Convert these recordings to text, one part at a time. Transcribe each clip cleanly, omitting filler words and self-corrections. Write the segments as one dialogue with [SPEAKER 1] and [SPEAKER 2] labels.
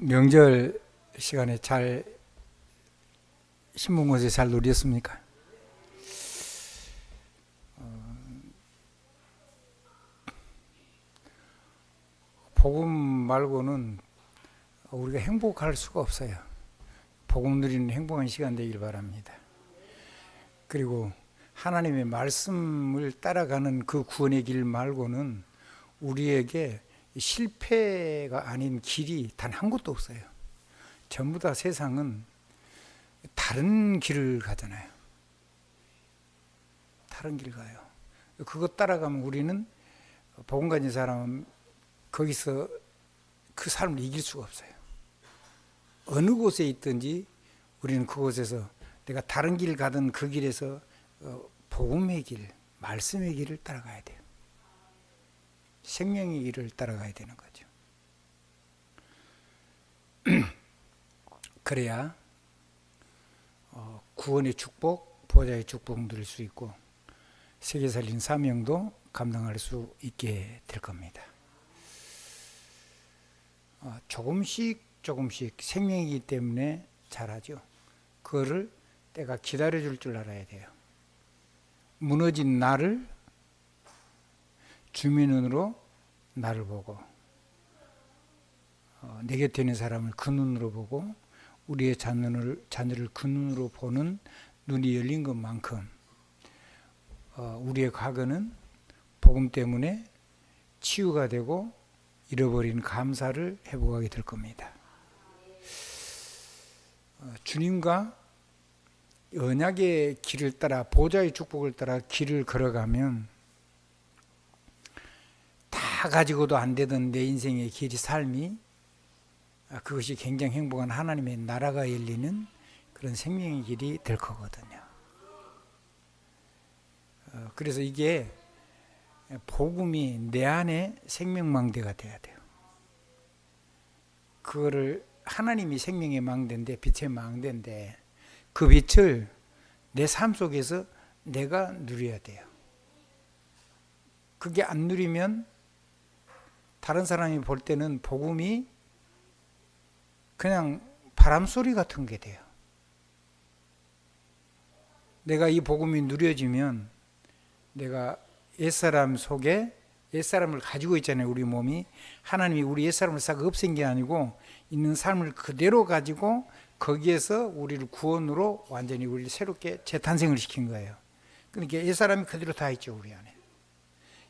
[SPEAKER 1] 명절 시간에 잘 신문고시 잘 누렸습니까? 복음 말고는 우리가 행복할 수가 없어요. 복음 누리는 행복한 시간 되길 바랍니다. 그리고 하나님의 말씀을 따라가는 그 구원의 길 말고는 우리에게 실패가 아닌 길이 단 한 곳도 없어요. 전부 다 세상은 다른 길을 가잖아요. 다른 길 가요. 그거 따라가면 우리는 복음 가진 사람은 거기서 그 삶을 이길 수가 없어요. 어느 곳에 있든지 우리는 그곳에서 내가 다른 길 가든 그 길에서 복음의 길, 말씀의 길을 따라가야 돼요. 생명의 길을 따라가야 되는 거죠. 그래야 구원의 축복, 보좌의 축복 누릴 수 있고 세계 살린 사명도 감당할 수 있게 될 겁니다. 조금씩 생명이기 때문에 잘하죠. 그거를 내가 기다려줄 줄 알아야 돼요. 무너진 나를 주의 눈으로 나를 보고 내 곁에 있는 사람을 그 눈으로 보고 우리의 자녀를 그 눈으로 보는 눈이 열린 것만큼 우리의 과거는 복음 때문에 치유가 되고 잃어버린 감사를 회복하게 될 겁니다. 주님과 언약의 길을 따라 보좌의 축복을 따라 길을 걸어가면 다 가지고도 안 되던 내 인생의 길이 삶이 그것이 굉장히 행복한 하나님의 나라가 열리는 그런 생명의 길이 될 거거든요. 그래서 이게 복음이 내 안에 생명망대가 돼야 돼요. 그거를 하나님이 생명의 망대인데 빛의 망대인데 그 빛을 내 삶 속에서 내가 누려야 돼요. 그게 안 누리면 다른 사람이 볼 때는 복음이 그냥 바람소리 같은 게 돼요. 내가 이 복음이 누려지면 내가 옛사람 속에 옛사람을 가지고 있잖아요. 우리 몸이 하나님이 우리 옛사람을 싹 없앤 게 아니고 있는 삶을 그대로 가지고 거기에서 우리를 구원으로 완전히 우리를 새롭게 재탄생을 시킨 거예요. 그러니까 옛사람이 그대로 다 있죠. 우리 안에.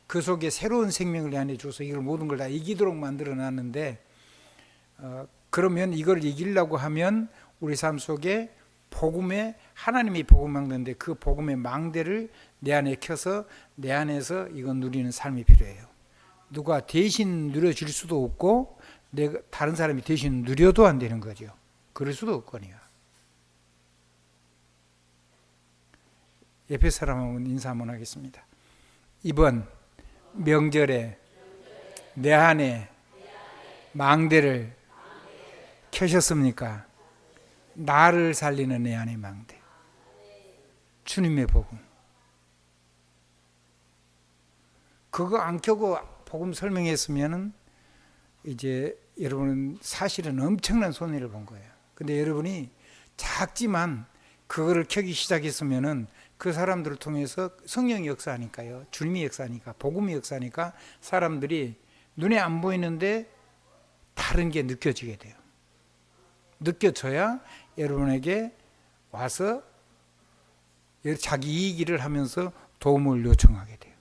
[SPEAKER 1] 그 속에 새로운 생명을 내 안에 줘서 이걸 모든 걸 다 이기도록 만들어 놨는데 그러면 이걸 이기려고 하면 우리 삶 속에 복음에 하나님이 복음 망대인데 그 복음의 망대를 내 안에 켜서 내 안에서 이건 누리는 삶이 필요해요. 누가 대신 누려줄 수도 없고 내가 다른 사람이 대신 누려도 안 되는 거죠. 그럴 수도 없거든요. 옆에 사람 한번 인사 한번 하겠습니다. 이번 명절에 내 안에 망대를 켜셨습니까? 나를 살리는 내 안의 망대. 주님의 복음. 그거 안 켜고 복음 설명했으면은 이제 여러분은 사실은 엄청난 손해를 본 거예요. 근데 여러분이 작지만 그거를 켜기 시작했으면은 그 사람들을 통해서 성령이 역사하니까요. 주님이 역사하니까, 복음이 역사하니까 사람들이 눈에 안 보이는데 다른 게 느껴지게 돼요. 느껴져야 여러분에게 와서 자기 이익을 하면서 도움을 요청하게 돼요.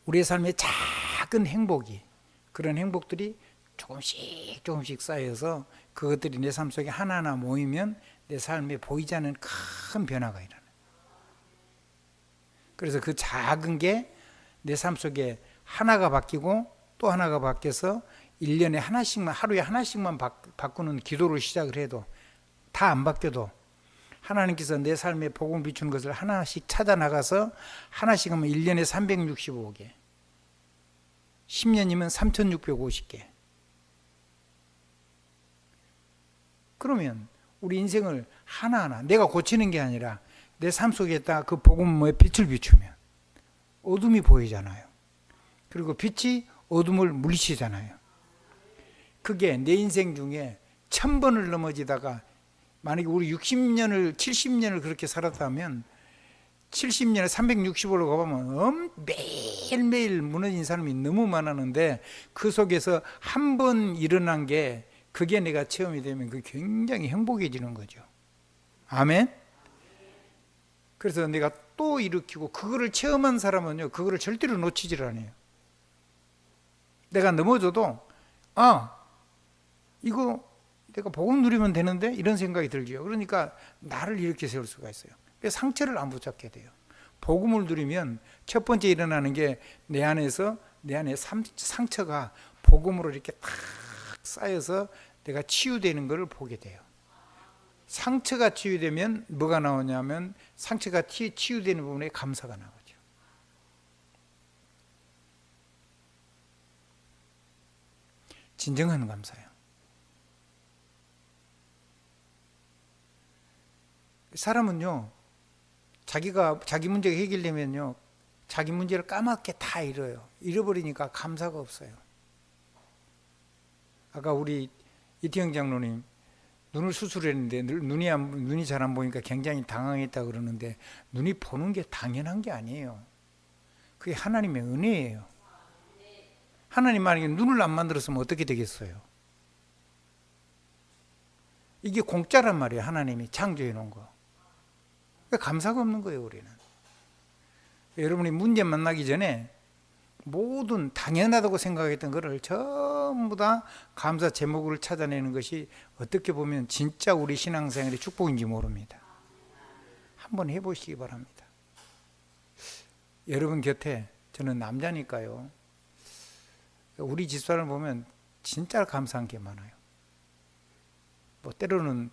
[SPEAKER 1] 우리의 삶에 작은 행복이 그런 행복들이 조금씩 쌓여서 그것들이 내 삶 속에 하나하나 모이면 내 삶에 보이지 않는 큰 변화가 일어나요. 그래서 그 작은 게 내 삶 속에 하나가 바뀌고 또 하나가 바뀌어서 1년에 하나씩만 하루에 하나씩만 바꾸는 기도를 시작을 해도 다 안 바뀌어도 하나님께서 내 삶에 복음 비추는 것을 하나씩 찾아 나가서 하나씩 하면 1년에 365개 10년이면 3650개 그러면 우리 인생을 하나하나 내가 고치는 게 아니라 내 삶 속에다 그 복음의 빛을 비추면 어둠이 보이잖아요. 그리고 빛이 어둠을 물리치잖아요. 그게 내 인생 중에 1000번을 넘어지다가 만약에 우리 60년을 70년을 그렇게 살았다면 70년에 365를 가보면 매일매일 무너진 사람이 너무 많았는데 그 속에서 한 번 일어난 게 그게 내가 체험이 되면 그 굉장히 행복해지는 거죠. 아멘. 그래서 내가 또 일으키고 그거를 체험한 사람은요 그거를 절대로 놓치질 않아요. 내가 넘어져도 이거 내가 복음 누리면 되는데 이런 생각이 들죠. 그러니까 나를 이렇게 세울 수가 있어요. 상처를 안 붙잡게 돼요. 복음을 누리면 첫 번째 일어나는 게 내 안에 상처가 복음으로 이렇게 탁 쌓여서 내가 치유되는 것을 보게 돼요. 상처가 치유되면 뭐가 나오냐면 상처가 치유되는 부분에 감사가 나오죠. 진정한 감사예요. 사람은요 자기 문제가 해결되면요 자기 문제를 까맣게 다 잃어버리니까 감사가 없어요. 아까 우리 이태영 장로님 눈을 수술했는데 눈이 잘 안 보니까 굉장히 당황했다 그러는데 눈이 보는 게 당연한 게 아니에요. 그게 하나님의 은혜예요. 하나님 만약에 눈을 안 만들었으면 어떻게 되겠어요? 이게 공짜란 말이에요. 하나님이 창조해 놓은 거. 감사가 없는 거예요, 우리는. 여러분이 문제 만나기 전에 모든 당연하다고 생각했던 것을 전부 다 감사 제목을 찾아내는 것이 어떻게 보면 진짜 우리 신앙생활의 축복인지 모릅니다. 한번 해보시기 바랍니다. 여러분 곁에 저는 남자니까요. 우리 집사를 보면 진짜 감사한 게 많아요. 뭐 때로는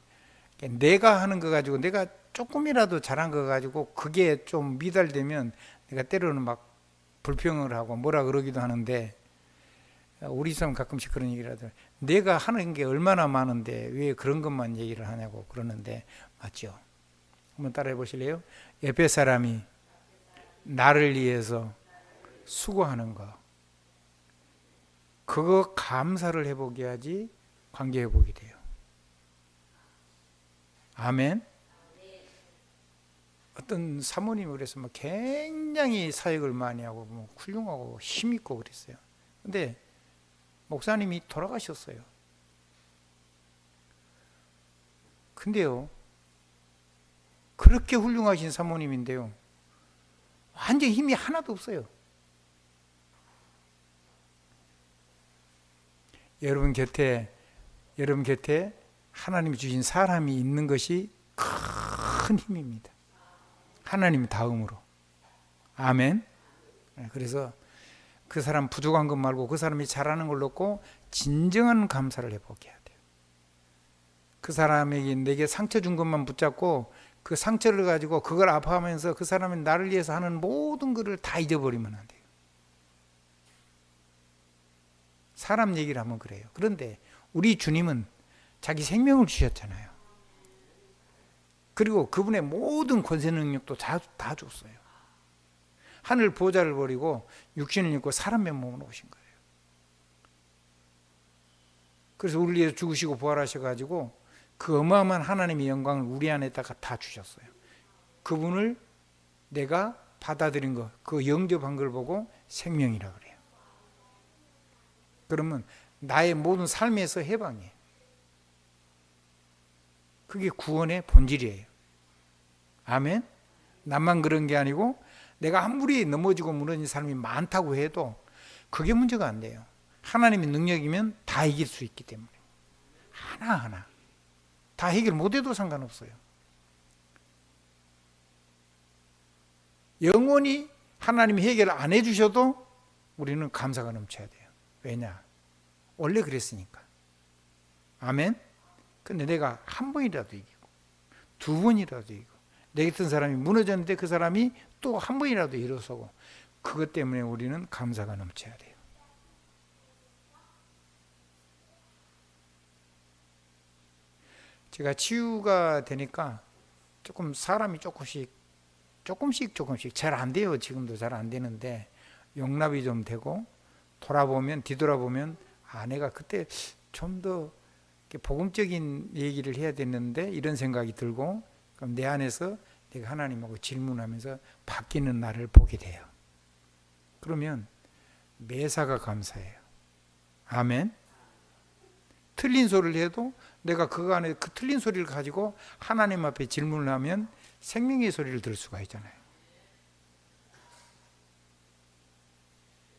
[SPEAKER 1] 내가 하는 거 가지고 내가 조금이라도 잘한 거 가지고 그게 좀 미달되면 내가 때로는 막 불평을 하고 뭐라 그러기도 하는데 우리 사람 가끔씩 그런 얘기를 하더라고요. 내가 하는 게 얼마나 많은데 왜 그런 것만 얘기를 하냐고 그러는데 맞죠? 한번 따라해 보실래요? 에베 사람이 나를 위해서 수고하는 거 그거 감사를 해보게 하지 관계 회복이 돼요. 아멘. 어떤 사모님이 그래서 막 굉장히 사역을 많이 하고 뭐 훌륭하고 힘있고 그랬어요. 근데 목사님이 돌아가셨어요. 근데요, 그렇게 훌륭하신 사모님인데요, 완전 힘이 하나도 없어요. 여러분 곁에 하나님이 주신 사람이 있는 것이 큰 힘입니다. 하나님 다음으로. 아멘. 그래서 그 사람 부족한 것 말고 그 사람이 잘하는 걸 놓고 진정한 감사를 해보게 해야 돼요. 그 사람에게 내게 상처 준 것만 붙잡고 그 상처를 가지고 그걸 아파하면서 그 사람이 나를 위해서 하는 모든 것을 다 잊어버리면 안 돼요. 사람 얘기를 하면 그래요. 그런데 우리 주님은 자기 생명을 주셨잖아요. 그리고 그분의 모든 권세 능력도 다 줬어요. 하늘 보좌를 버리고 육신을 입고 사람의 몸으로 오신 거예요. 그래서 우리 위해서 죽으시고 부활하셔가지고 그 어마어마한 하나님의 영광을 우리 안에다가 다 주셨어요. 그분을 내가 받아들인 거, 그 영접한 걸 보고 생명이라 그래요. 그러면 나의 모든 삶에서 해방이에요. 그게 구원의 본질이에요. 아멘. 나만 그런 게 아니고 내가 아무리 넘어지고 무너진 사람이 많다고 해도 그게 문제가 안 돼요. 하나님의 능력이면 다 이길 수 있기 때문에 하나하나 다 해결 못해도 상관없어요. 영원히 하나님이 해결 안 해주셔도 우리는 감사가 넘쳐야 돼요. 왜냐? 원래 그랬으니까. 아멘. 근데 내가 한 번이라도 이기고 두 번이라도 이기고 내 같은 사람이 무너졌는데 그 사람이 또 한 번이라도 일어서고 그것 때문에 우리는 감사가 넘쳐야 돼요. 제가 치유가 되니까 조금 사람이 조금씩 잘 안 돼요. 지금도 잘 안 되는데 용납이 좀 되고 뒤돌아보면 내가 그때 좀 더 복음적인 얘기를 해야 됐는데 이런 생각이 들고, 그럼 내 안에서 내가 하나님하고 질문하면서 바뀌는 나를 보게 돼요. 그러면 매사가 감사해요. 아멘. 틀린 소리를 해도 내가 그 안에 그 틀린 소리를 가지고 하나님 앞에 질문을 하면 생명의 소리를 들을 수가 있잖아요.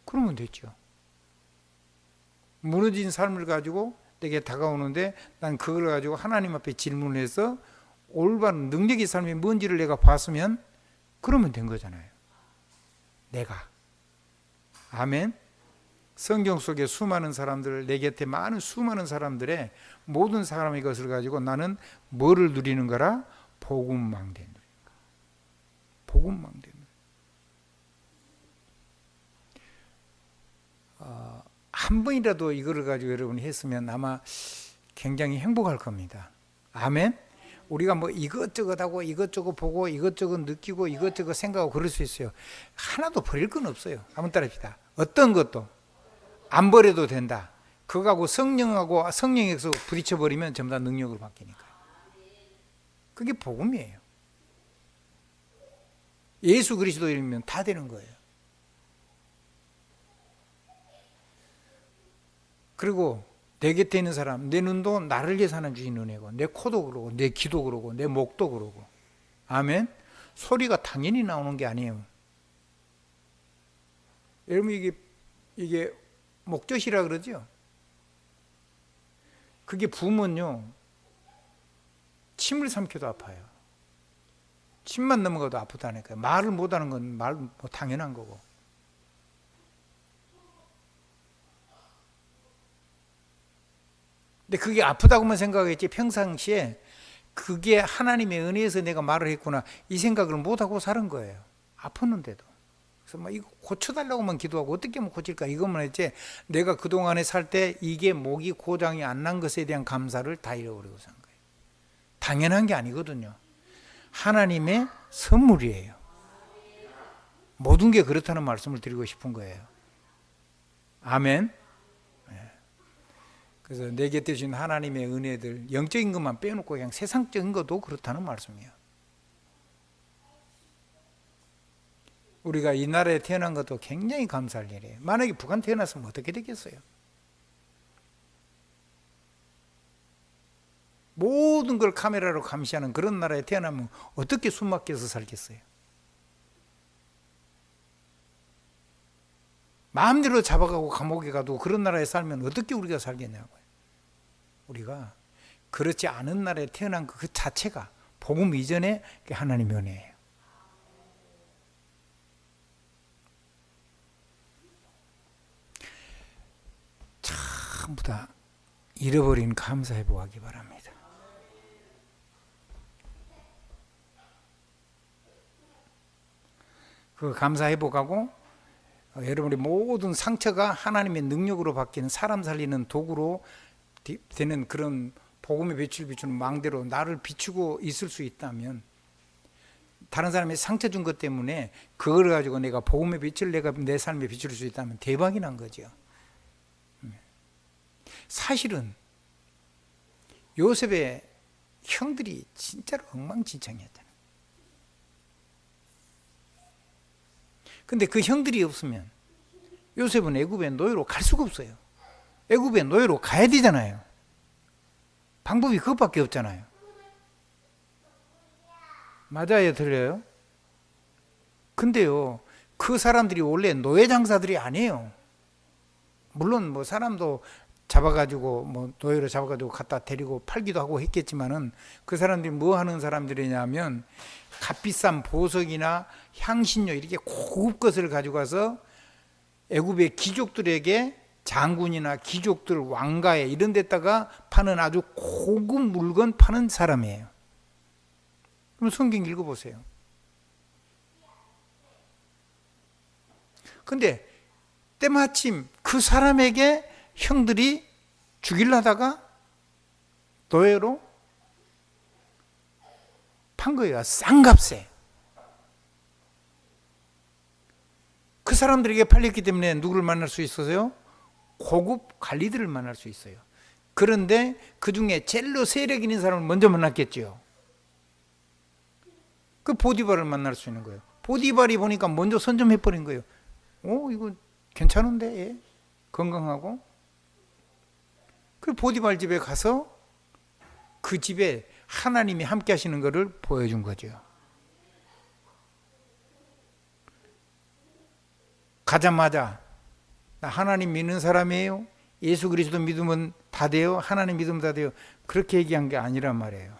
[SPEAKER 1] 그러면 됐죠. 무너진 삶을 가지고 내게 다가오는데 난 그걸 가지고 하나님 앞에 질문을 해서 올바른 능력의 삶이 뭔지를 내가 봤으면 그러면 된 거잖아요. 내가. 아멘. 성경 속에 수많은 사람들, 내 곁에 많은 수많은 사람들의 모든 사람의 것을 가지고 나는 뭐를 누리는 거라? 복음망대 누리는 거. 복음망대 누리는 거. 한 번이라도 이거를 가지고 여러분이 했으면 아마 굉장히 행복할 겁니다. 아멘. 우리가 뭐 이것저것 하고 이것저것 보고 이것저것 느끼고 이것저것 생각하고 그럴 수 있어요. 하나도 버릴 건 없어요. 한번 따라합시다. 어떤 것도 안 버려도 된다. 그거하고 성령에서 부딪혀버리면 전부 다 능력으로 바뀌니까. 그게 복음이에요. 예수 그리스도이면 다 되는 거예요. 그리고 내 곁에 있는 사람, 내 눈도 나를 위해서 하나님 주신 은혜고, 내 코도 그러고, 내 귀도 그러고, 내 목도 그러고. 아멘. 소리가 당연히 나오는 게 아니에요. 여러분 이게 목젖이라 그러죠. 그게 부으면요 침을 삼켜도 아파요. 침만 넘어가도 아프다니까요. 말을 못하는 건 뭐 당연한 거고. 근데 그게 아프다고만 생각했지 평상시에 그게 하나님의 은혜에서 내가 말을 했구나 이 생각을 못하고 사는 거예요. 아팠는데도. 그래서 막 이거 고쳐달라고만 기도하고 어떻게 하면 고칠까 이것만 했지 내가 그동안에 살 때 이게 목이 고장이 안 난 것에 대한 감사를 다 잃어버리고 산 거예요. 당연한 게 아니거든요. 하나님의 선물이에요. 모든 게 그렇다는 말씀을 드리고 싶은 거예요. 아멘. 그래서 내 곁에 주신 하나님의 은혜들 영적인 것만 빼놓고 그냥 세상적인 것도 그렇다는 말씀이에요. 우리가 이 나라에 태어난 것도 굉장히 감사할 일이에요. 만약에 북한 태어났으면 어떻게 되겠어요? 모든 걸 카메라로 감시하는 그런 나라에 태어나면 어떻게 숨 막혀서 살겠어요? 마음대로 잡아가고 감옥에 가도 그런 나라에 살면 어떻게 우리가 살겠냐고요. 우리가 그렇지 않은 나라에 태어난 그 자체가 복음 이전에 하나님의 은혜예요. 전부 다 잃어버린 감사해보기 바랍니다. 그 감사해보고 여러분의 모든 상처가 하나님의 능력으로 바뀌는 사람 살리는 도구로 되는 그런 복음의 빛을 비추는 망대로 나를 비추고 있을 수 있다면 다른 사람이 상처 준 것 때문에 그걸 가지고 내가 복음의 빛을 내가 내 삶에 비출 수 있다면 대박이 난 거죠. 사실은 요셉의 형들이 진짜로 엉망진창이었잖아요. 근데 그 형들이 없으면 요셉은 애굽의 노예로 갈 수가 없어요. 애굽의 노예로 가야 되잖아요. 방법이 그것밖에 없잖아요. 맞아요, 틀려요? 근데요, 그 사람들이 원래 노예 장사들이 아니에요. 물론 뭐 사람도 잡아가지고 뭐 노예로 잡아가지고 갖다 데리고 팔기도 하고 했겠지만은 그 사람들이 뭐 하는 사람들이냐면 값비싼 보석이나 향신료 이렇게 고급 것을 가지고 가서 애굽의 귀족들에게 장군이나 귀족들 왕가에 이런 데다가 파는 아주 고급 물건 파는 사람이에요. 그럼 성경 읽어보세요. 근데 때마침 그 사람에게 형들이 죽이려다가 노예로 판 거예요. 싼 값에. 그 사람들에게 팔렸기 때문에 누구를 만날 수 있어서요? 고급 관리들을 만날 수 있어요. 그런데 그 중에 젤로 세력 있는 사람을 먼저 만났겠죠. 그 보디발을 만날 수 있는 거예요. 보디발이 보니까 먼저 선점해버린 거예요. 이거 괜찮은데? 예? 건강하고. 그 보디발 집에 가서 그 집에 하나님이 함께 하시는 것을 보여준 거죠. 가자마자 나 하나님 믿는 사람이에요. 예수 그리스도 믿으면 다 돼요. 하나님 믿으면 다 돼요. 그렇게 얘기한 게 아니란 말이에요.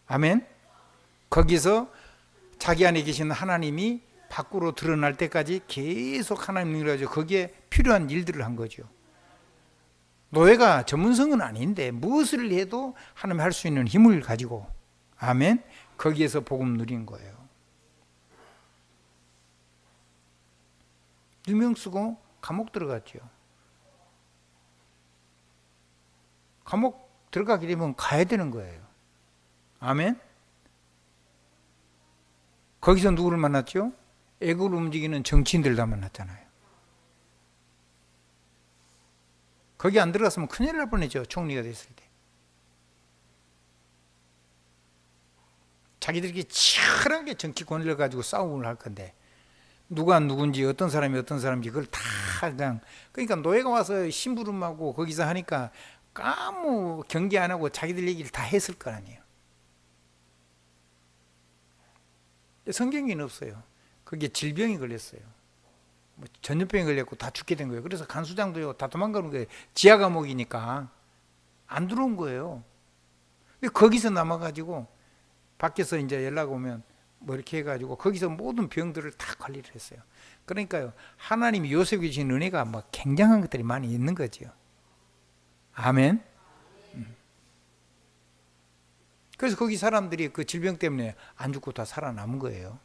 [SPEAKER 1] 아멘. 거기서 자기 안에 계신 하나님이 밖으로 드러날 때까지 계속 하나님을 가지고 거기에 필요한 일들을 한 거죠. 노예가 전문성은 아닌데 무엇을 해도 하나님 할 수 있는 힘을 가지고, 아멘, 거기에서 복음 누린 거예요. 누명 쓰고 감옥 들어갔죠. 감옥 들어가게 되면 가야 되는 거예요. 아멘. 거기서 누구를 만났죠? 애국을 움직이는 정치인들 다 만났잖아요. 거기 안 들어갔으면 큰일 날 뻔했죠. 총리가 됐을 때. 자기들끼리 치열하게 정치 권력을 가지고 싸움을 할 건데 누가 누군지 어떤 사람이 어떤 사람인지 그걸 다 그냥, 그러니까 노예가 와서 심부름하고 거기서 하니까 아무 경계 안 하고 자기들 얘기를 다 했을 거 아니에요. 성경에는 없어요. 그게 질병이 걸렸어요. 전염병이 걸렸고 다 죽게 된 거예요. 그래서 간수장도요 다 도망가는 거예요. 지하 감옥이니까 안 들어온 거예요. 거기서 남아가지고 밖에서 이제 연락 오면 뭐 이렇게 해가지고 거기서 모든 병들을 다 관리를 했어요. 그러니까요 하나님이 요셉에 주신 은혜가 막 굉장한 것들이 많이 있는 거죠. 아멘. 그래서 거기 사람들이 그 질병 때문에 안 죽고 다 살아남은 거예요.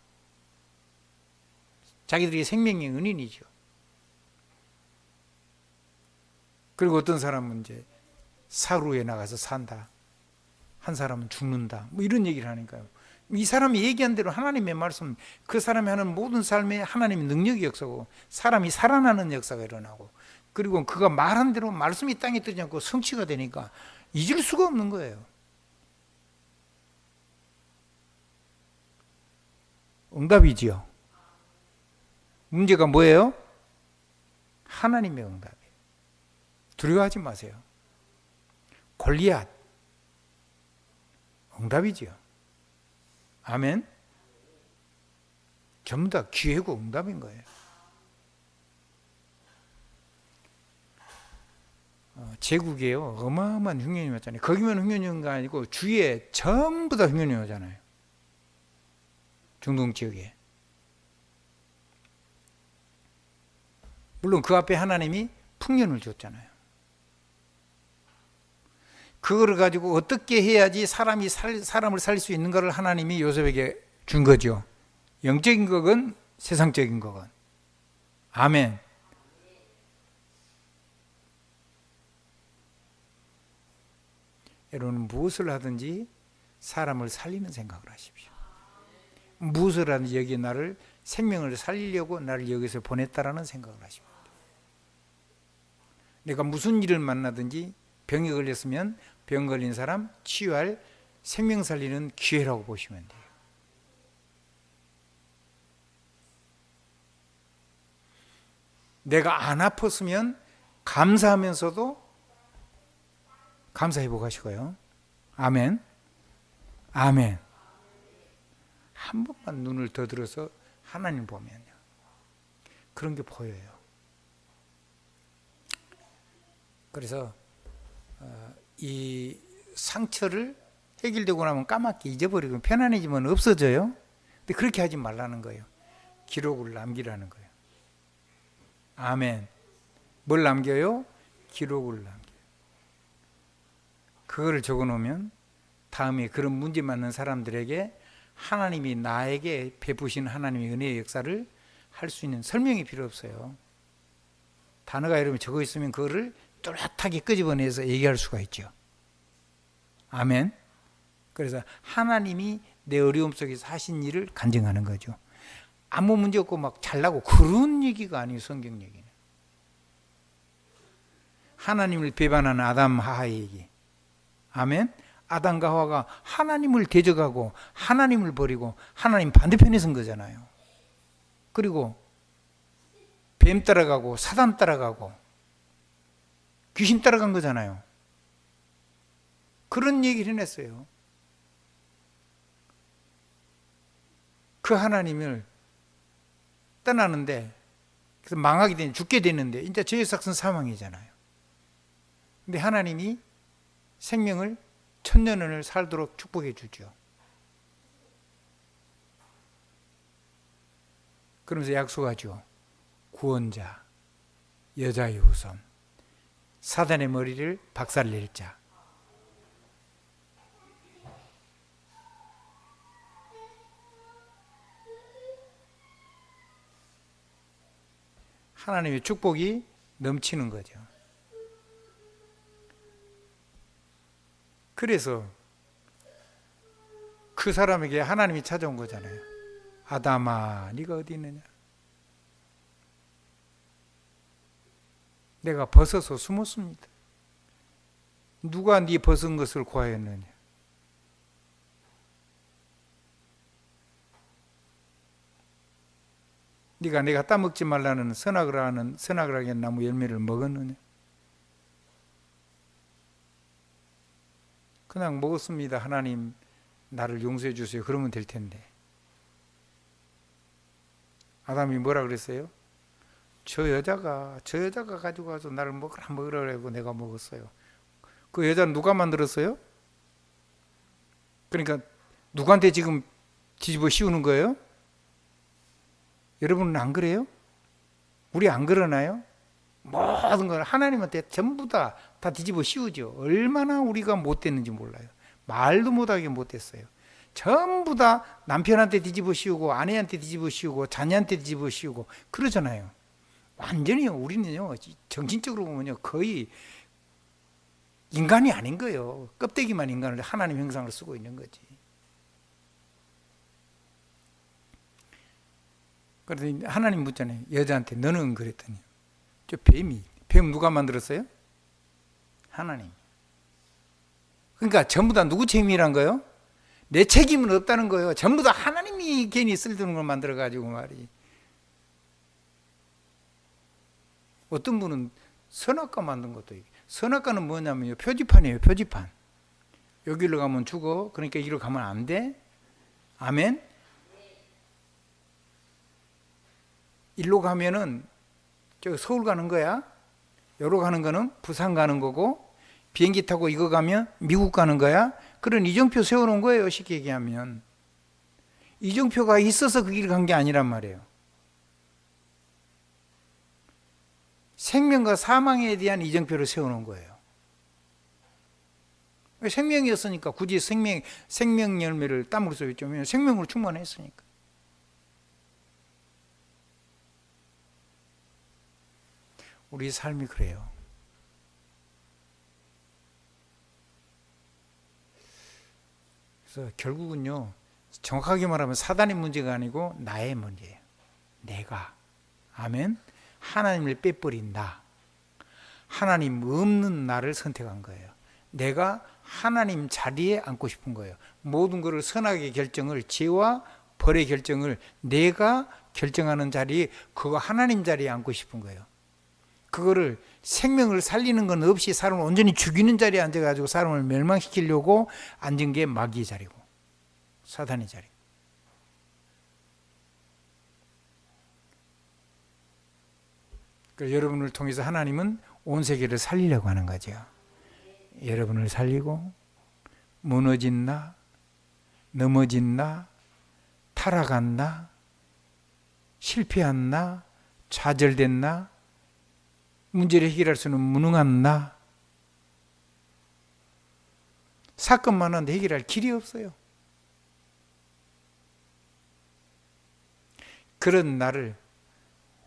[SPEAKER 1] 자기들이 생명의 은인이죠. 그리고 어떤 사람은 이제 사루에 나가서 산다. 한 사람은 죽는다. 뭐 이런 얘기를 하니까요. 이 사람이 얘기한 대로 하나님의 말씀, 그 사람이 하는 모든 삶에 하나님의 능력이 역사고 사람이 살아나는 역사가 일어나고 그리고 그가 말한 대로 말씀이 땅에 뜨지 않고 성취가 되니까 잊을 수가 없는 거예요. 응답이지요. 문제가 뭐예요? 하나님의 응답이에요. 두려워하지 마세요. 골리앗 응답이지요. 아멘. 전부 다 기회고 응답인 거예요. 제국에요 어마어마한 흉년이 왔잖아요. 거기만 흉년이 온 거 아니고 주위에 전부 다 흉년이 오잖아요. 중동 지역에. 물론 그 앞에 하나님이 풍년을 줬잖아요. 그거를 가지고 어떻게 해야지 사람을 살릴 수 있는가를 하나님이 요셉에게 준 거죠. 영적인 거건 세상적인 거건. 아멘. 여러분은 무엇을 하든지 사람을 살리는 생각을 하십시오. 무엇을 하든지 여기 나를 생명을 살리려고 나를 여기서 보냈다라는 생각을 하십니다. 내가 무슨 일을 만나든지 병에 걸렸으면 병 걸린 사람 치유할 생명 살리는 기회라고 보시면 돼요. 내가 안 아팠으면 감사하면서도 감사해 보고 가시고요. 아멘. 아멘. 한 번만 눈을 더 들어서 하나님 보면요. 그런 게 보여요. 그래서 이 상처를 해결되고 나면 까맣게 잊어버리고 편안해지면 없어져요. 근데 그렇게 하지 말라는 거예요. 기록을 남기라는 거예요. 아멘. 뭘 남겨요? 기록을 남겨요. 그거를 적어놓으면 다음에 그런 문제 많은 사람들에게 하나님이 나에게 베푸신 하나님의 은혜의 역사를 할 수 있는 설명이 필요 없어요. 단어가 여러분 적어 있으면 그거를 또렷하게 끄집어내서 얘기할 수가 있죠. 아멘. 그래서 하나님이 내 어려움 속에서 하신 일을 간증하는 거죠. 아무 문제 없고 막 잘나고 그런 얘기가 아니에요. 성경 얘기는. 하나님을 배반하는 아담 하하의 얘기. 아멘. 아담과 하와가 하나님을 대적하고 하나님을 버리고 하나님 반대편에 선 거잖아요. 그리고 뱀 따라가고 사단 따라가고 귀신 따라간 거잖아요. 그런 얘기를 해냈어요. 그 하나님을 떠나는데, 그래서 망하게 되는, 죽게 되는데 이제 죄의 삭은 사망이잖아요. 근데 하나님이 생명을 천년을 살도록 축복해 주죠. 그러면서 약속하죠. 구원자, 여자의 후손, 사단의 머리를 박살낼 자. 하나님의 축복이 넘치는 거죠. 그래서 그 사람에게 하나님이 찾아온 거잖아요. 아담아, 네가 어디 있느냐? 내가 벗어서 숨었습니다. 누가 네 벗은 것을 구하였느냐? 네가 내가 따먹지 말라는 선악을 하는 나무 열매를 먹었느냐? 그냥 먹었습니다. 하나님 나를 용서해 주세요. 그러면 될 텐데. 아담이 뭐라 그랬어요? 저 여자가 가지고 와서 나를 먹으라고 내가 먹었어요. 그 여자는 누가 만들었어요? 그러니까 누구한테 지금 뒤집어 씌우는 거예요? 여러분은 안 그래요? 우리 안 그러나요? 모든 걸 하나님한테 전부 다 뒤집어 씌우죠. 얼마나 우리가 못됐는지 몰라요. 말도 못하게 못됐어요. 전부 다 남편한테 뒤집어 씌우고 아내한테 뒤집어 씌우고 자녀한테 뒤집어 씌우고 그러잖아요. 완전히 우리는요, 정신적으로 보면요, 거의 인간이 아닌 거예요. 껍데기만 인간을 하나님 형상을 쓰고 있는 거지. 그래서 하나님 묻잖아요. 여자한테 너는 그랬더니 저 뱀 누가 만들었어요? 하나님. 그러니까 전부 다 누구 책임이란 거예요? 내 책임은 없다는 거예요. 전부 다 하나님이 괜히 쓸데없는 걸 만들어가지고 말이. 어떤 분은 선악과 만든 것도 있고, 선악과는 뭐냐면요, 표지판이에요. 표지판. 여기로 가면 죽어. 그러니까 이리로 가면 안 돼. 아멘. 일로 가면은 저 서울 가는 거야. 여기로 가는 거는 부산 가는 거고, 비행기 타고 이거 가면 미국 가는 거야. 그런 이정표 세워놓은 거예요. 쉽게 얘기하면. 이정표가 있어서 그 길을 간 게 아니란 말이에요. 생명과 사망에 대한 이정표를 세워놓은 거예요. 생명이었으니까 굳이 생명 열매를 땀으로써 맺으면 생명으로 충만했으니까. 우리 삶이 그래요. 그래서 결국은요, 정확하게 말하면 사단의 문제가 아니고 나의 문제예요. 내가. 아멘. 하나님을 빼버린 나. 하나님 없는 나를 선택한 거예요. 내가 하나님 자리에 앉고 싶은 거예요. 모든 것을 선악의 결정을, 죄와 벌의 결정을 내가 결정하는 자리에, 그거 하나님 자리에 앉고 싶은 거예요. 그거를 생명을 살리는 건 없이 사람을 온전히 죽이는 자리에 앉아가지고 사람을 멸망시키려고 앉은 게 마귀의 자리고 사단의 자리. 그러니까 여러분을 통해서 하나님은 온 세계를 살리려고 하는 거죠. 여러분을 살리고 무너진 나, 넘어진 나, 타락한 나, 실패한 나, 좌절된 나, 문제를 해결할 수는 무능한 나, 사건 많은데 해결할 길이 없어요. 그런 나를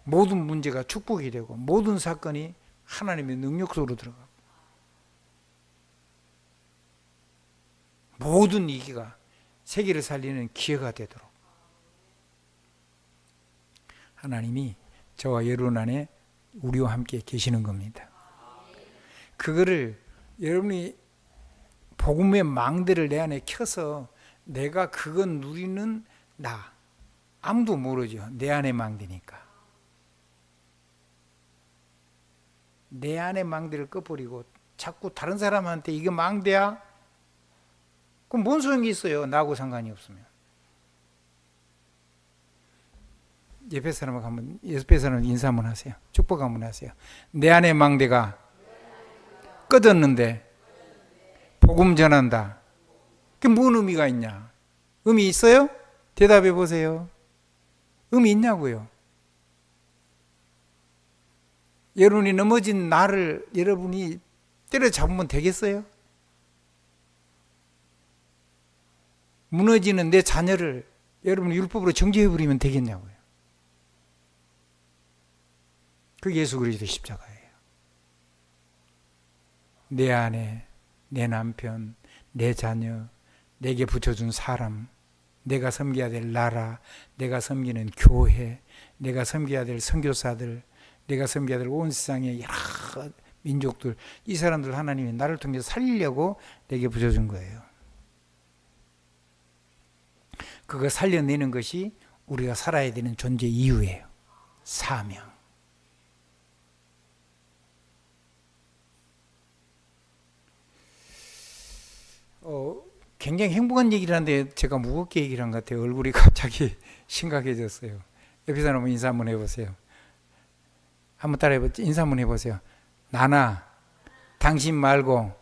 [SPEAKER 1] 모든 문제가 축복이 되고 모든 사건이 하나님의 능력 속으로 들어가고 모든 위기가 세계를 살리는 기회가 되도록 하나님이 저와 여러분 안에 우리와 함께 계시는 겁니다. 그거를 여러분이 복음의 망대를 내 안에 켜서 내가 그건 누리는 나, 아무도 모르죠. 내 안에 망대니까. 내 안에 망대를 꺼버리고 자꾸 다른 사람한테 이게 망대야? 그럼 뭔 소용이 있어요? 나하고 상관이 없으면. 옆에 사람 인사 한번 하세요. 축복 한번 하세요. 내 안에 망대가 꺼졌는데 복음 전한다. 그게 뭔 의미가 있냐? 의미 있어요? 대답해 보세요. 의미 있냐고요? 여러분이 넘어진 나를 여러분이 때려잡으면 되겠어요? 무너지는 내 자녀를 여러분이 율법으로 정죄해버리면 되겠냐고요? 그게 예수 그리스도 십자가예요. 내 아내, 내 남편, 내 자녀, 내게 붙여준 사람, 내가 섬겨야 될 나라, 내가 섬기는 교회, 내가 섬겨야 될 선교사들, 내가 섬겨야 될 온 세상의 여러 민족들, 이 사람들 하나님이 나를 통해서 살리려고 내게 붙여준 거예요. 그거 살려내는 것이 우리가 살아야 되는 존재 이유예요. 사명. 굉장히 행복한 얘기를 하는데 제가 무겁게 얘기를 한 것 같아요. 얼굴이 갑자기 심각해졌어요. 옆에 사람 인사 한번 해보세요. 한번 따라해보세요. 인사 한번 해보세요. 나나 당신 말고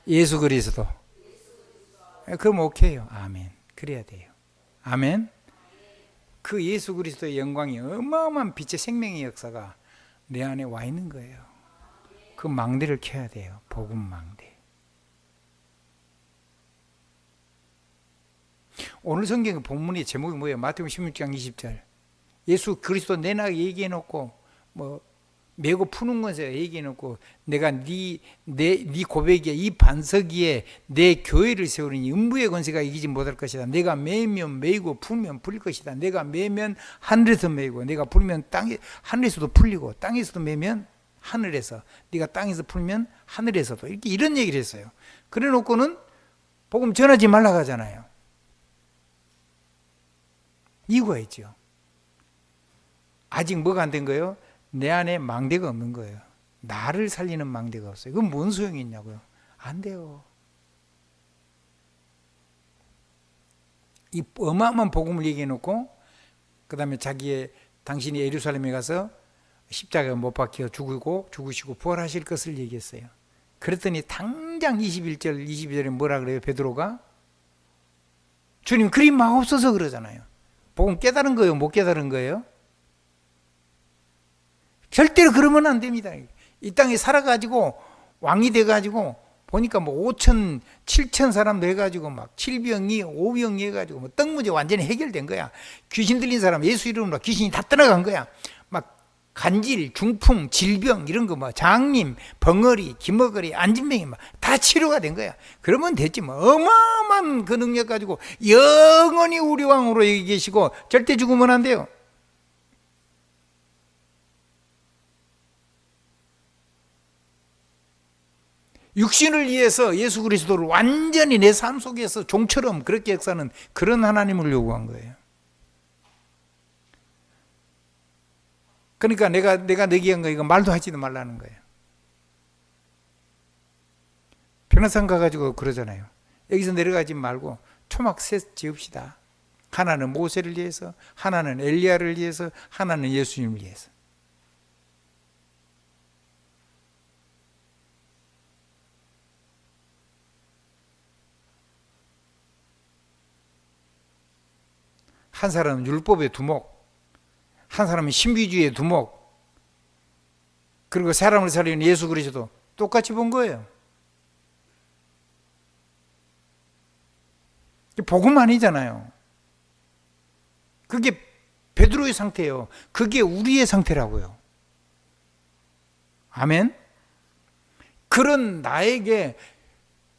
[SPEAKER 1] 예수 그리스도. 그럼 오케이요. 아멘. 그래야 돼요. 아멘. 그 예수 그리스도의 영광이 어마어마한 빛의 생명의 역사가 내 안에 와 있는 거예요. 그 망대를 켜야 돼요. 복음 망대. 오늘 성경 본문의 제목이 뭐예요? 마태복음 16장 20절. 예수 그리스도 내나 얘기해 놓고 메고 푸는 것에 얘기해 놓고 내가 네 고백에 이 반석 위에 내 교회를 세우리니 음부의 권세가 이기지 못할 것이다. 내가 매면 매이고 풀면 풀릴 것이다. 내가 매면 하늘에서 매이고 내가 풀면 하늘에서도 풀리고 땅에서도 매면 하늘에서 네가 땅에서 풀면 하늘에서도 이런 얘기를 했어요. 그래 놓고는 복음 전하지 말라고 하잖아요. 이유가 있죠. 아직 뭐가 안 된 거예요? 내 안에 망대가 없는 거예요. 나를 살리는 망대가 없어요. 그건 뭔 소용이 있냐고요? 안 돼요. 이 어마어마한 복음을 얘기해 놓고 그 다음에 당신이 예루살렘에 가서 십자가에 못 박혀 죽으시고 부활하실 것을 얘기했어요. 그랬더니 당장 21절 22절에 뭐라 그래요? 베드로가 주님 그림 마옵소서 그러잖아요. 복음 깨달은 거예요? 못 깨달은 거예요? 절대로 그러면 안 됩니다. 이 땅에 살아가지고 왕이 돼가지고 보니까 5천, 7천 사람들 해가지고 막 7병이, 5병이 해가지고 떡 문제 완전히 해결된 거야. 귀신 들린 사람 예수 이름으로 귀신이 다 떠나간 거야. 막 간질, 중풍, 질병 이런 거 장님, 벙어리, 기머거리, 안진병이 다 치료가 된 거야. 그러면 됐지 어마어마한 그 능력 가지고 영원히 우리 왕으로 여기 계시고 절대 죽으면 안 돼요. 육신을 위해서 예수 그리스도를 완전히 내 삶 속에서 종처럼 그렇게 역사하는 그런 하나님을 요구한 거예요. 그러니까 내가 내게 한 거 이거 말도 하지도 말라는 거예요. 변호사 가가지고 그러잖아요. 여기서 내려가지 말고 초막 셋 지읍시다. 하나는 모세를 위해서, 하나는 엘리야를 위해서, 하나는 예수님을 위해서. 한 사람은 율법의 두목, 한 사람은 신비주의의 두목, 그리고 사람을 살리는 예수 그리스도 똑같이 본 거예요. 복음 아니잖아요. 그게 베드로의 상태예요. 그게 우리의 상태라고요. 아멘. 그런 나에게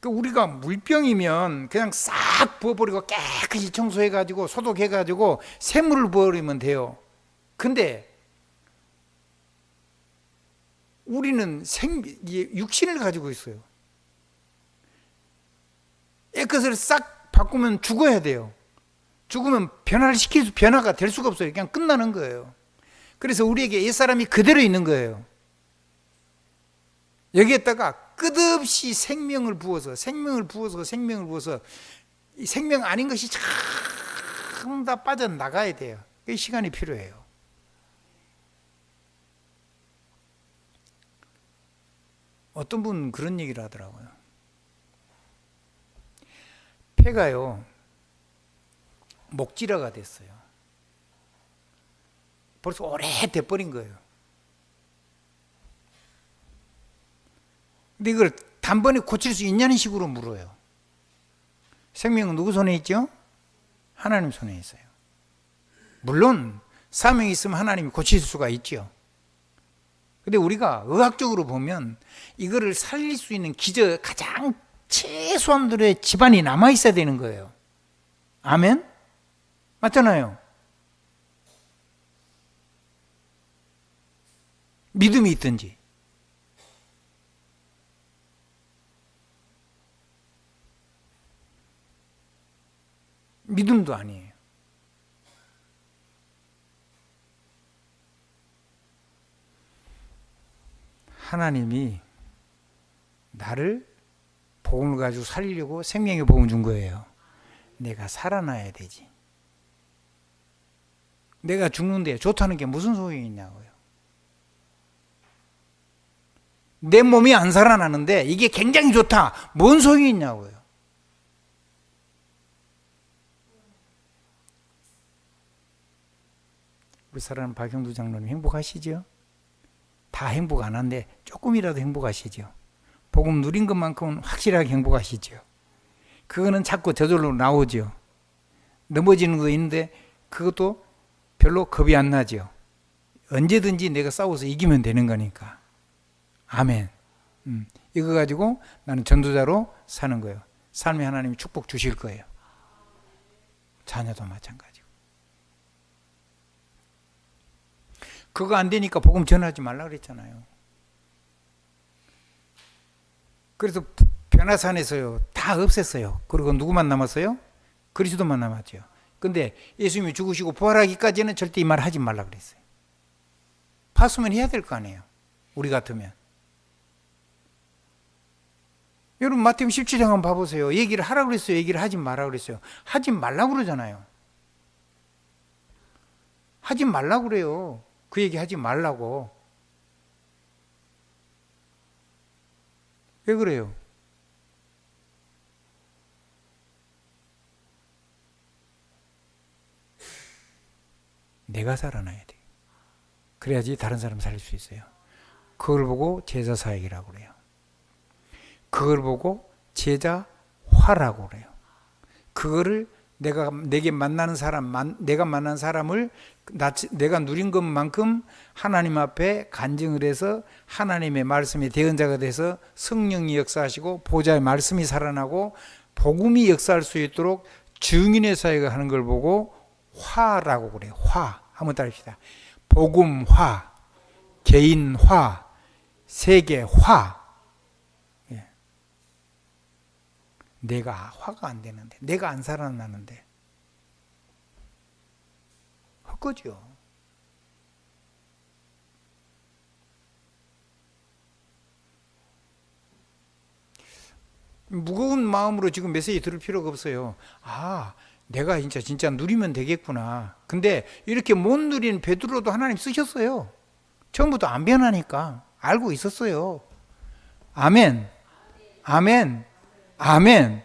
[SPEAKER 1] 우리가 물병이면 그냥 싹 부어버리고 깨끗이 청소해가지고 소독해가지고 새물을 부어버리면 돼요. 근데 우리는 육신을 가지고 있어요. 그것을 싹 바꾸면 죽어야 돼요. 죽으면 변화가 될 수가 없어요. 그냥 끝나는 거예요. 그래서 우리에게 옛사람이 그대로 있는 거예요. 여기에다가 끝없이 생명을 부어서 이 생명 아닌 것이 참 다 빠져나가야 돼요. 그 시간이 필요해요. 어떤 분은 그런 얘기를 하더라고요. 폐가요, 목질화가 됐어요. 벌써 오래 돼버린 거예요. 근데 이걸 단번에 고칠 수 있냐는 식으로 물어요. 생명은 누구 손에 있죠? 하나님 손에 있어요. 물론 사명이 있으면 하나님이 고칠 수가 있죠. 근데 우리가 의학적으로 보면 이거를 살릴 수 있는 가장 최소한들의 집안이 남아 있어야 되는 거예요. 아멘? 맞잖아요. 믿음이 있든지. 믿음도 아니에요. 하나님이 나를 복음을 가지고 살리려고 생명의 복음을 준 거예요. 내가 살아나야 되지. 내가 죽는데 좋다는 게 무슨 소용이 있냐고요. 내 몸이 안 살아나는데 이게 굉장히 좋다. 뭔 소용이 있냐고요. 우리 사랑하는 박형두 장로님 행복하시죠? 다 행복 안 한데 조금이라도 행복하시죠? 복음 누린 것만큼은 확실하게 행복하시죠? 그거는 자꾸 저절로 나오죠. 넘어지는 것도 있는데 그것도 별로 겁이 안 나죠. 언제든지 내가 싸워서 이기면 되는 거니까. 아멘. 이거 가지고 나는 전도자로 사는 거예요. 삶에 하나님이 축복 주실 거예요. 자녀도 마찬가지고. 그거 안 되니까 복음 전하지 말라 그랬잖아요. 그래서 변화산에서요 다 없앴어요. 그리고 누구만 남았어요? 그리스도만 남았죠. 근데 예수님이 죽으시고 부활하기까지는 절대 이 말 하지 말라 그랬어요. 봤으면 해야 될 거 아니에요. 우리 같으면. 여러분 마태복음 17장 한번 봐보세요. 얘기를 하라고 그랬어요? 얘기를 하지 말라고 그랬어요? 하지 말라고 그러잖아요. 하지 말라고 그래요. 그 얘기 하지 말라고. 왜 그래요? 내가 살아나야 돼. 그래야지 다른 사람 살릴 수 있어요. 그걸 보고 제자 사역이라고 그래요. 그걸 보고 제자화라고 그래요. 그거를 내게 만나는 사람, 내가 만난 사람을 내가 누린 것만큼 하나님 앞에 간증을 해서 하나님의 말씀의 대언자가 돼서 성령이 역사하시고 보좌의 말씀이 살아나고 복음이 역사할 수 있도록 증인의 사역을 하는 걸 보고 화라고 그래요. 화. 한번 따라합시다. 복음화, 개인화, 세계화. 예. 내가 화가 안 되는데, 내가 안 살아나는데 헛거죠. 무거운 마음으로 지금 메시지 들을 필요가 없어요. 내가 진짜 누리면 되겠구나. 근데 이렇게 못 누린 베드로도 하나님 쓰셨어요. 처음부터 안 변하니까 알고 있었어요. 아멘. 아멘. 아멘.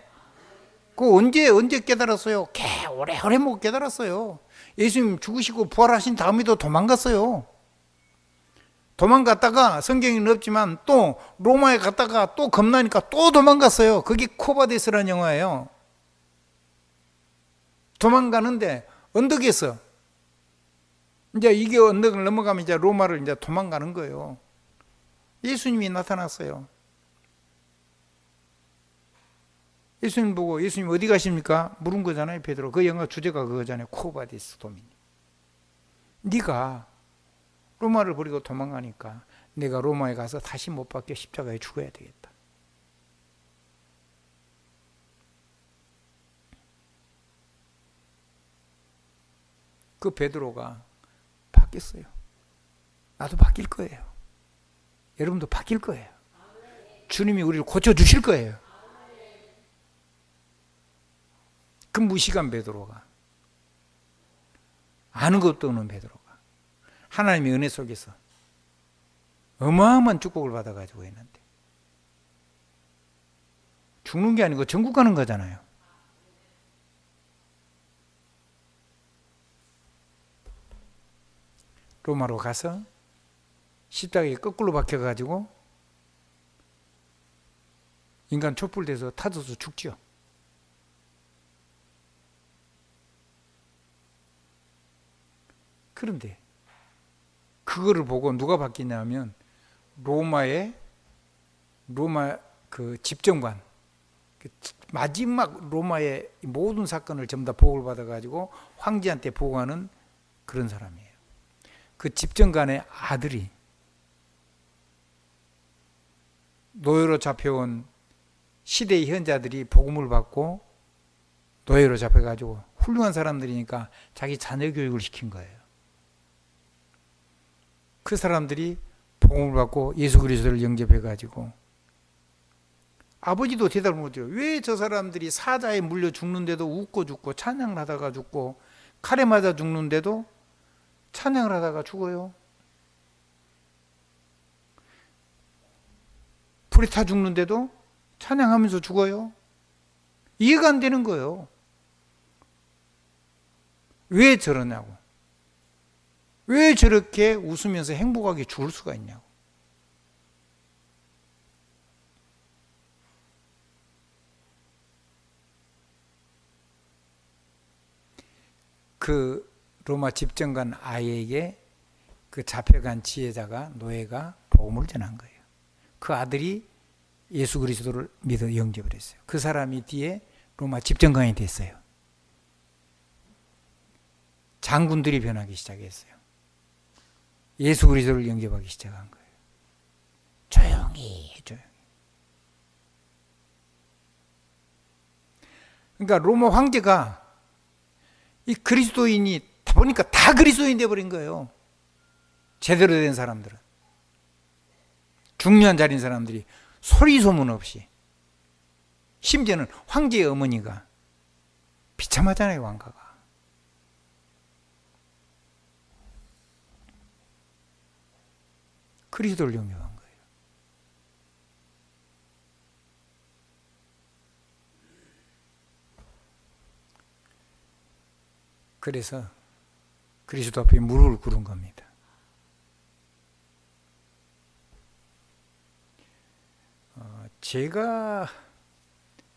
[SPEAKER 1] 그 언제 깨달았어요? 오래 못 깨달았어요. 예수님 죽으시고 부활하신 다음에도 도망갔어요. 도망갔다가 성경에는 없지만 또 로마에 갔다가 또 겁나니까 또 도망갔어요. 그게 코바데스라는 영화예요. 도망가는데 언덕에서 이제 이게 언덕을 넘어가면 이제 로마를 이제 도망가는 거예요. 예수님이 나타났어요. 예수님 보고 예수님 어디 가십니까? 물은 거잖아요. 베드로. 그 영화 주제가 그거잖아요. 코바디스 도민. 네가 로마를 버리고 도망가니까 내가 로마에 가서 다시 못 박혀 십자가에 죽어야 되겠다. 그 베드로가 바뀌었어요. 나도 바뀔 거예요. 여러분도 바뀔 거예요. 주님이 우리를 고쳐주실 거예요. 그 무식한 베드로가, 아는 것도 없는 베드로가 하나님의 은혜 속에서 어마어마한 축복을 받아가지고 있는데, 죽는 게 아니고 천국 가는 거잖아요. 로마로 가서 십자가에 거꾸로 박혀가지고 인간 촛불돼서 타져서 죽죠. 그런데 그거를 보고 누가 바뀌냐면 로마 그 집정관, 마지막 로마의 모든 사건을 전부 다 보고를 받아가지고 황제한테 보고하는 그런 사람이에요. 그 집정관의 아들이 노예로 잡혀온 시대의 현자들이 복음을 받고 노예로 잡혀가지고 훌륭한 사람들이니까 자기 자녀 교육을 시킨 거예요. 그 사람들이 복음을 받고 예수 그리스도를 영접해가지고, 아버지도 대답을 못해요. 왜 저 사람들이 사자에 물려 죽는데도 웃고 죽고 찬양을 하다가 죽고, 칼에 맞아 죽는데도 찬양을 하다가 죽어요? 불에 타 죽는데도 찬양하면서 죽어요? 이해가 안 되는 거예요. 왜 저러냐고. 왜 저렇게 웃으면서 행복하게 죽을 수가 있냐고. 그 로마 집정관 아이에게 그 잡혀간 지혜자가, 노예가 복음을 전한 거예요. 그 아들이 예수 그리스도를 믿어 영접을 했어요. 그 사람이 뒤에 로마 집정관이 됐어요. 장군들이 변하기 시작했어요. 예수 그리스도를 영접하기 시작한 거예요. 조용히. 그러니까 로마 황제가 이 그리스도인이 다 보니까 다 그리스도인 되어버린 거예요. 제대로 된 사람들은, 중요한 자리인 사람들이 소리 소문 없이, 심지어는 황제의 어머니가 비참하잖아요. 왕가가. 그리스도를 영접한 거예요. 그래서 그리스도 앞에 무릎을 꿇은 겁니다. 제가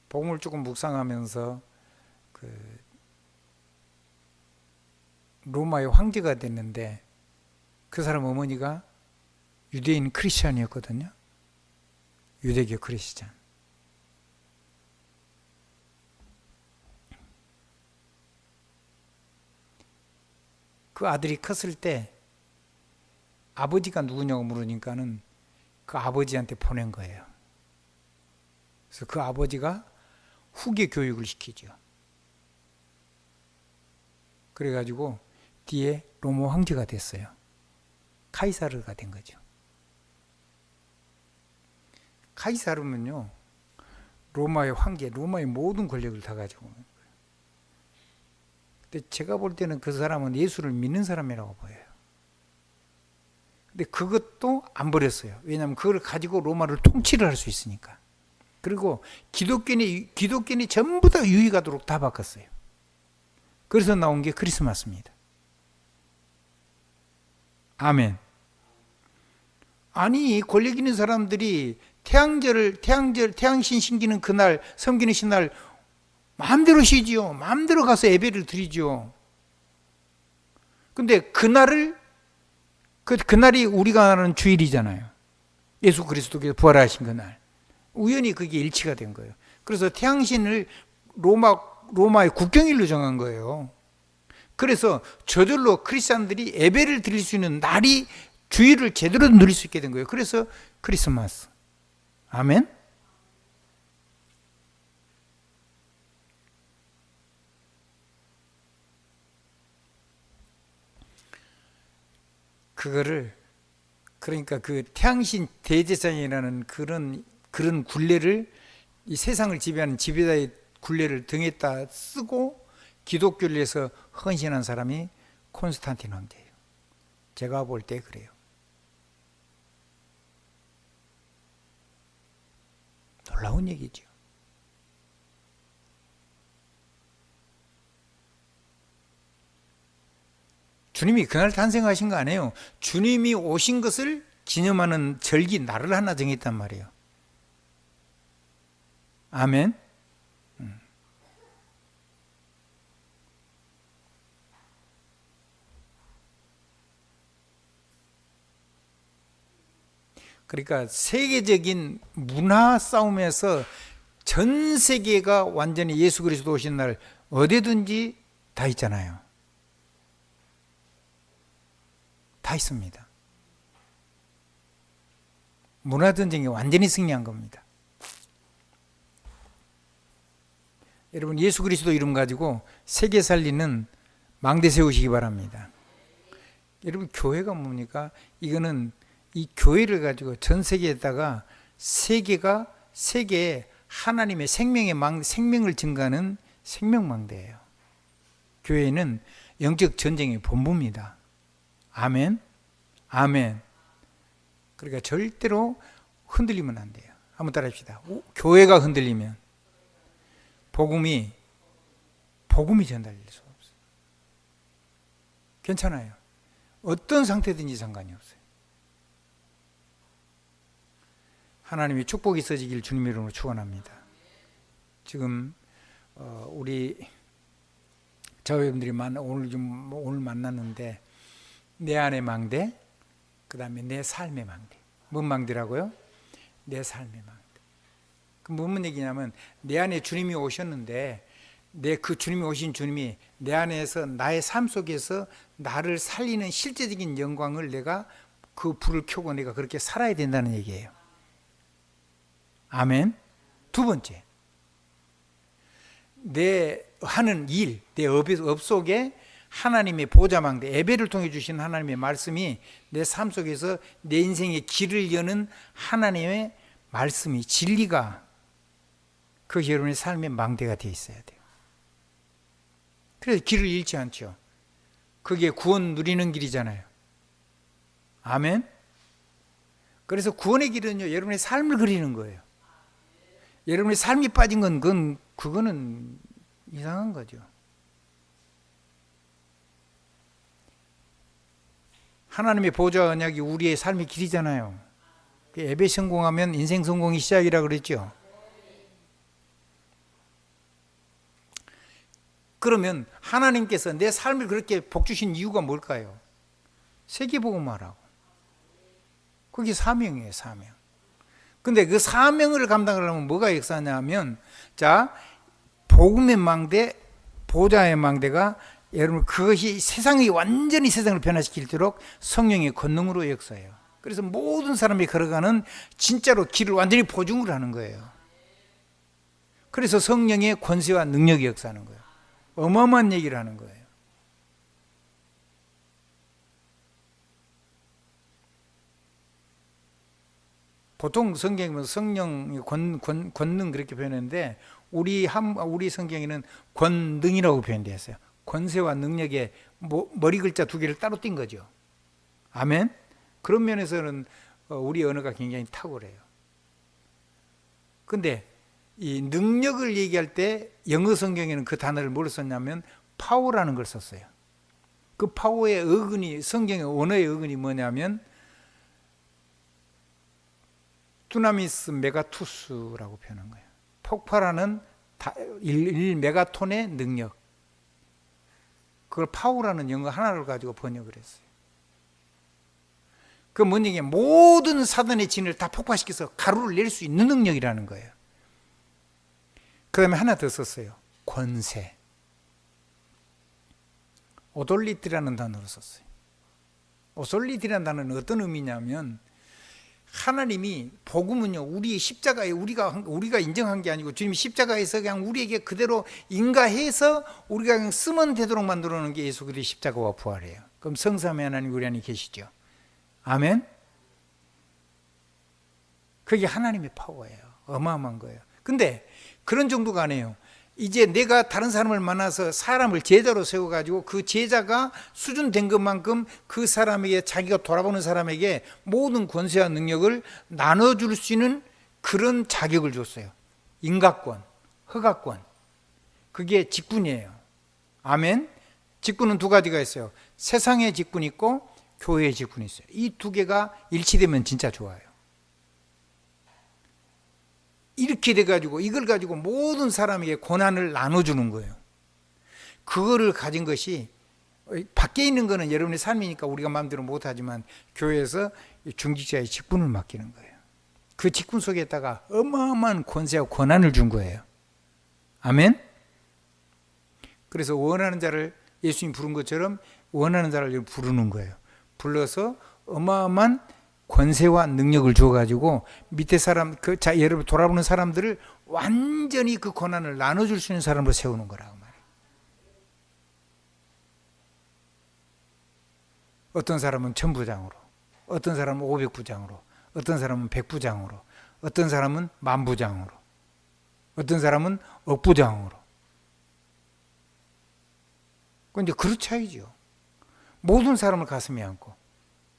[SPEAKER 1] 복음을 조금 묵상하면서 그 로마의 황제가 됐는데, 그 사람 어머니가 유대인 크리스찬이었거든요. 유대교 크리스찬. 그 아들이 컸을 때 아버지가 누구냐고 물으니까는 그 아버지한테 보낸 거예요. 그래서 그 아버지가 후계 교육을 시키죠. 그래가지고 뒤에 로마 황제가 됐어요. 카이사르가 된 거죠. 카이사르면요, 로마의 황제, 로마의 모든 권력을 다 가지고 있는 거예요. 근데 제가 볼 때는 그 사람은 예수를 믿는 사람이라고 보여요. 근데 그것도 안 버렸어요. 왜냐하면 그걸 가지고 로마를 통치를 할 수 있으니까. 그리고 기독교인이 전부 다 유익하도록 다 바꿨어요. 그래서 나온 게 크리스마스입니다. 아멘. 아니, 권력 있는 사람들이 태양신 신기는 그날, 섬기는 신날 마음대로 쉬지요. 마음대로 가서 예배를 드리죠. 근데 그날이 우리가 아는 주일이잖아요. 예수 그리스도께서 부활하신 그날. 우연히 그게 일치가 된 거예요. 그래서 태양신을 로마의 국경일로 정한 거예요. 그래서 저절로 크리스찬들이 예배를 드릴 수 있는 날이 주일을 제대로 누릴 수 있게 된 거예요. 그래서 크리스마스. 아멘. 그거를 그러니까 그 태양신 대제사장이라는 그런 굴레를 이 세상을 지배하는 지배자의 굴레를 등에다 쓰고 기독교를 위해서 헌신한 사람이 콘스탄틴 황제예요. 제가 볼 때 그래요. 놀라운 얘기죠. 주님이 그날 탄생하신 거 아니에요. 주님이 오신 것을 기념하는 절기 날을 하나 정했단 말이에요. 아멘. 그러니까 세계적인 문화 싸움에서 전 세계가 완전히 예수 그리스도 오신 날 어디든지 다 있잖아요. 다 있습니다. 문화전쟁이 완전히 승리한 겁니다. 여러분 예수 그리스도 이름 가지고 세계 살리는 망대 세우시기 바랍니다. 여러분 교회가 뭡니까? 이거는 이 교회를 가지고 전 세계에다가 세계에 하나님의 생명을 증가하는 생명망대예요. 교회는 영적 전쟁의 본부입니다. 아멘. 아멘. 그러니까 절대로 흔들리면 안 돼요. 한번 따라 합시다. 교회가 흔들리면 복음이 전달될 수 없어요. 괜찮아요. 어떤 상태든지 상관이 없어요. 하나님의 축복이 있어지길 주님 이름으로 축원합니다. 지금 우리 자회원들이 오늘 만났는데 내 안의 망대, 그 다음에 내 삶의 망대. 뭔 망대라고요? 내 삶의 망대. 그 무슨 얘기냐면 내 안에 주님이 오셨는데 그 주님이 오신 주님이 내 안에서 나의 삶 속에서 나를 살리는 실제적인 영광을 내가 그 불을 켜고 내가 그렇게 살아야 된다는 얘기예요. 아멘. 두 번째, 내 하는 일, 내 업 속에 하나님의 보좌망대, 예배를 통해 주신 하나님의 말씀이 내 삶 속에서 내 인생의 길을 여는 하나님의 말씀이, 진리가 그것이 여러분의 삶의 망대가 되어 있어야 돼요. 그래서 길을 잃지 않죠. 그게 구원 누리는 길이잖아요. 아멘. 그래서 구원의 길은요, 여러분의 삶을 그리는 거예요. 여러분의 삶이 빠진 건 그거는 이상한 거죠. 하나님의 보좌 언약이 우리의 삶의 길이잖아요. 예배 성공하면 인생 성공이 시작이라 그랬죠. 그러면 하나님께서 내 삶을 그렇게 복 주신 이유가 뭘까요? 세계복음화라고. 그게 사명이에요, 사명. 근데 그 사명을 감당하려면 뭐가 역사냐면, 자, 복음의 망대, 보좌의 망대가 여러분 그것이 완전히 세상을 변화시킬도록 성령의 권능으로 역사해요. 그래서 모든 사람이 걸어가는 진짜로 길을 완전히 보증을 하는 거예요. 그래서 성령의 권세와 능력이 역사하는 거예요. 어마어마한 얘기를 하는 거예요. 보통 성경에 보면 성령의 권능 그렇게 표현했는데 우리 성경에는 권능이라고 표현되어 있어요. 권세와 능력의 머리 글자 두 개를 따로 띈 거죠. 아멘. 그런 면에서는 우리 언어가 굉장히 탁월해요. 근데 이 능력을 얘기할 때 영어 성경에는 그 단어를 뭘 썼냐면 파워라는 걸 썼어요. 그 파워의 어근이, 성경의 언어의 어근이 뭐냐면 두나미스 메가투스라고 표현한 거예요. 폭발하는 1메가톤의 능력. 그걸 파워라는 영어 하나를 가지고 번역을 했어요. 그 뭔 얘기냐? 모든 사단의 진을 다 폭파시켜서 가루를 낼 수 있는 능력이라는 거예요. 그 다음에 하나 더 썼어요. 권세. 오돌리티라는 단어를 썼어요. 오솔리티라는 단어는 어떤 의미냐면 하나님이 복음은요, 우리 십자가에 우리가 인정한 게 아니고 주님이 십자가에서 그냥 우리에게 그대로 인가해서 우리가 그냥 쓰면 되도록 만들어 놓은 게 예수 그리스도의 십자가와 부활이에요. 그럼 성삼위 하나님 우리 안에 계시죠. 아멘. 그게 하나님의 파워예요. 어마어마한 거예요. 근데 그런 정도가 아니에요. 이제 내가 다른 사람을 만나서 사람을 제자로 세워가지고 그 제자가 수준된 것만큼 그 사람에게, 자기가 돌아보는 사람에게 모든 권세와 능력을 나눠줄 수 있는 그런 자격을 줬어요. 인가권, 허가권. 그게 직분이에요. 아멘. 직분은 두 가지가 있어요. 세상의 직분이 있고 교회의 직분이 있어요. 이 두 개가 일치되면 진짜 좋아요. 이렇게 돼가지고 이걸 가지고 모든 사람에게 권한을 나눠주는 거예요. 그거를 가진 것이, 밖에 있는 거는 여러분의 삶이니까 우리가 마음대로 못하지만 교회에서 중직자의 직분을 맡기는 거예요. 그 직분 속에다가 어마어마한 권세와 권한을 준 거예요. 아멘. 그래서 원하는 자를, 예수님 부른 것처럼 원하는 자를 부르는 거예요. 불러서 어마어마한 권세와 능력을 주어가지고 밑에 사람, 여러분 돌아보는 사람들을 완전히 그 권한을 나눠줄 수 있는 사람으로 세우는 거라고 말해요. 어떤 사람은 1000부장으로, 어떤 사람은 500부장으로, 어떤 사람은 100부장으로, 어떤 사람은 10,000부장으로, 어떤 사람은 억부장으로. 그건 이제 그릇 차이죠. 모든 사람을 가슴에 안고.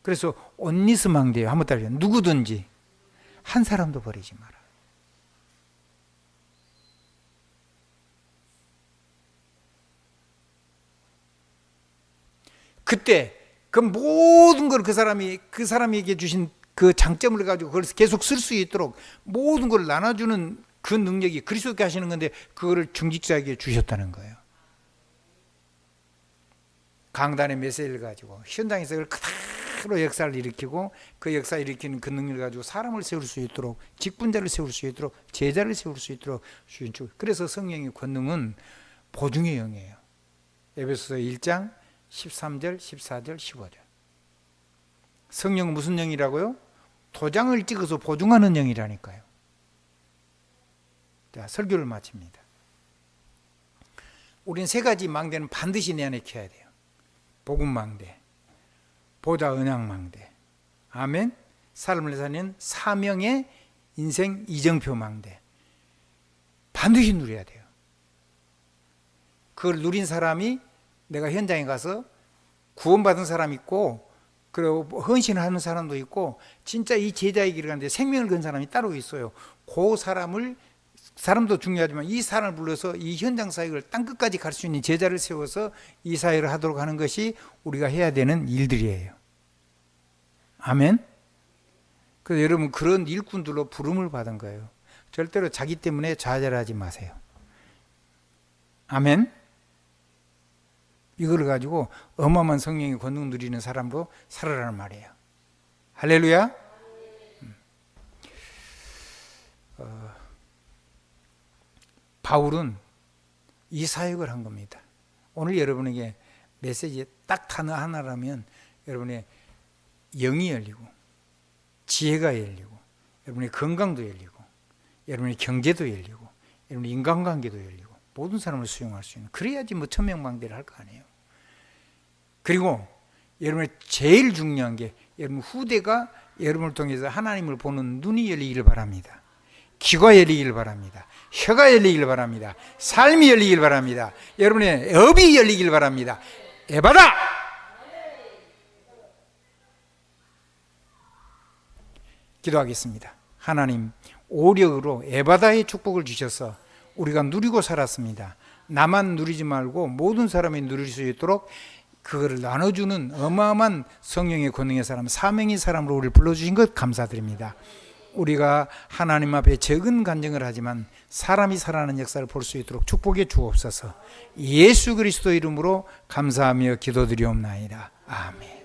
[SPEAKER 1] 그래서 온니스망대요. 한번 따라해요. 누구든지 한 사람도 버리지 마라. 그때 그 모든 걸 그 사람에게 주신 그 장점을 가지고 그걸 계속 쓸 수 있도록 모든 걸 나눠주는 그 능력이 그리스도께 하시는 건데, 그거를 중직자에게 주셨다는 거예요. 강단의 메시지를 가지고 현장에서 그걸 그대로 역사를 일으키고, 그 역사 일으키는 그 능력을 가지고 사람을 세울 수 있도록, 직분자를 세울 수 있도록, 제자를 세울 수 있도록 주신 주. 그래서 성령의 권능은 보증의 영이에요. 에베소서 1장 13절, 14절, 15절. 성령은 무슨 영이라고요? 도장을 찍어서 보증하는 영이라니까요. 자, 설교를 마칩니다. 우리는 세 가지 망대는 반드시 내 안에 켜야 돼요. 복음 망대, 보좌 언약 망대, 아멘. 삶을 사는 사명의 인생 이정표 망대, 반드시 누려야 돼요. 그걸 누린 사람이, 내가 현장에 가서 구원받은 사람이 있고, 그리고 헌신하는 사람도 있고, 진짜 이 제자의 길을 가는데 생명을 건 사람이 따로 있어요. 그 사람도 중요하지만 이 사람을 불러서 이 현장 사역을 땅끝까지 갈 수 있는 제자를 세워서 이 사역을 하도록 하는 것이 우리가 해야 되는 일들이에요. 아멘. 그래서 여러분, 그런 일꾼들로 부름을 받은 거예요. 절대로 자기 때문에 좌절하지 마세요. 아멘. 이걸 가지고 어마어마한 성령의 권능 누리는 사람으로 살아라는 말이에요. 할렐루야. 바울은 이 사역을 한 겁니다. 오늘 여러분에게 메시지 딱 단어 하나라면, 여러분의 영이 열리고, 지혜가 열리고, 여러분의 건강도 열리고, 여러분의 경제도 열리고, 여러분의 인간관계도 열리고, 모든 사람을 수용할 수 있는, 그래야지 뭐 천명망대를 할 거 아니에요. 그리고 여러분의 제일 중요한 게, 여러분 후대가 여러분을 통해서 하나님을 보는 눈이 열리기를 바랍니다. 귀가 열리기를 바랍니다. 혀가 열리기를 바랍니다. 삶이 열리기를 바랍니다. 여러분의 업이 열리기를 바랍니다. 에바다! 기도하겠습니다. 하나님, 오력으로 에바다의 축복을 주셔서 우리가 누리고 살았습니다. 나만 누리지 말고 모든 사람이 누릴 수 있도록 그거를 나눠주는 어마어마한 성령의 권능의 사람, 사명의 사람으로 우리를 불러주신 것 감사드립니다. 우리가 하나님 앞에 적은 간증을 하지만 사람이 살아나는 역사를 볼 수 있도록 축복해 주옵소서. 예수 그리스도 이름으로 감사하며 기도드리옵나이다. 아멘.